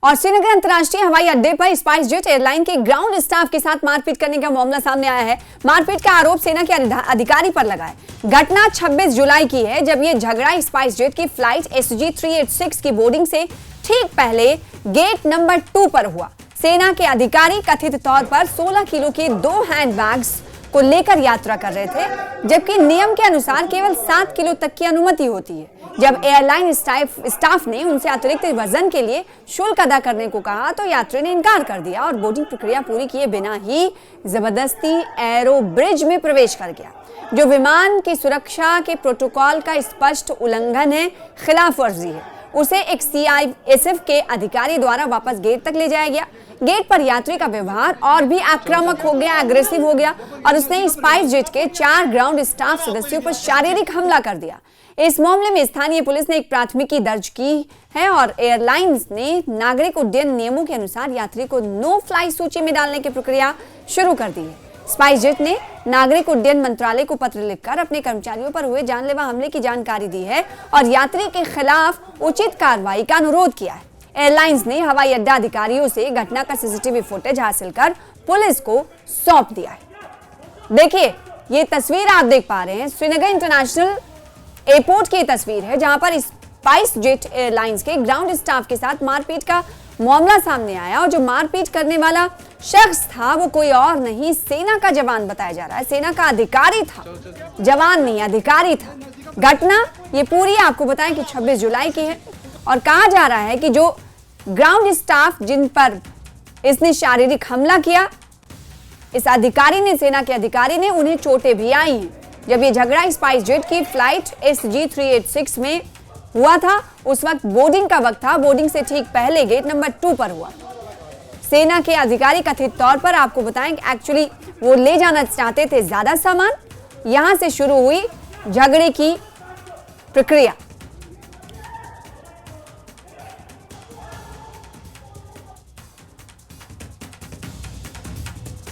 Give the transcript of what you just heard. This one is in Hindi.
और श्रीनगर अंतर्राष्ट्रीय हवाई अड्डे पर स्पाइस जेट एयरलाइन के ग्राउंड स्टाफ के साथ मारपीट करने का मामला सामने आया है। मारपीट का आरोप सेना के अधिकारी पर लगा है। घटना 26 जुलाई की है, जब ये झगड़ा स्पाइस जेट की फ्लाइट SG 386 की बोर्डिंग से ठीक पहले गेट नंबर 2 पर हुआ। सेना के अधिकारी कथित तौर पर 16 किलो के 2 हैंडबैग्स को लेकर यात्रा कर रहे थे, जबकि नियम के अनुसार केवल 7 किलो तक की अनुमति होती है। जब एयरलाइन स्टाफ ने उनसे अतिरिक्त वजन के लिए शुल्क अदा करने को कहा तो यात्री ने इनकार कर दिया और बोर्डिंग प्रक्रिया पूरी किए बिना ही जबरदस्ती एरो ब्रिज में प्रवेश कर गया, जो विमान की सुरक्षा के प्रोटोकॉल का स्पष्ट उल्लंघन है, खिलाफ वर्जी है। उसे एक CISF के अधिकारी द्वारा वापस गेट तक ले जाया गया। गेट पर यात्री का व्यवहार और भी आक्रामक हो गया, एग्रेसिव हो गया और उसने स्पाइस जेट के 4 ग्राउंड स्टाफ सदस्यों पर शारीरिक हमला कर दिया। इस मामले में स्थानीय पुलिस ने एक प्राथमिकी दर्ज की है और एयरलाइंस ने नागरिक उड्डयन नियमों के अनुसार यात्री को नो फ्लाई सूची में डालने की प्रक्रिया शुरू कर दी है। स्पाइस जेट ने नागरिक उड्डयन मंत्रालय को पत्र लिखकर अपने कर्मचारियों पर हुए जानलेवा हमले की जानकारी दी है और यात्री के खिलाफ उचित कार्रवाई का अनुरोध किया है। एयरलाइंस ने हवाई अड्डा अधिकारियों से घटना का CCTV फुटेज हासिल कर पुलिस को सौंप दिया है। देखिए, ये तस्वीर आप देख पा रहे हैं श्रीनगर इंटरनेशनल एयरपोर्ट की तस्वीर है, जहां पर स्पाइस जेट एयरलाइंस के ग्राउंड स्टाफ के साथ मारपीट का मामला सामने आया और जो मारपीट करने वाला शख्स था वो कोई और नहीं, सेना का जवान बताया जा रहा है। सेना का अधिकारी था, जवान नहीं अधिकारी था। घटना ये पूरी आपको बताएं कि 26 जुलाई की है और कहा जा रहा है कि जो ग्राउंड स्टाफ जिन पर इसने शारीरिक हमला किया, इस अधिकारी ने, सेना के अधिकारी ने, उन्हें चोटें भी आई हैं। जब ये झगड़ा स्पाइस जेट की फ्लाइट SG 386 में हुआ था, उस वक्त बोर्डिंग का वक्त था। बोर्डिंग से ठीक पहले गेट नंबर 2 पर हुआ। सेना के अधिकारी कथित तौर पर आपको बताएं कि एक्चुअली वो ले जाना चाहते थे ज्यादा सामान। यहां से शुरू हुई झगड़े की प्रक्रिया।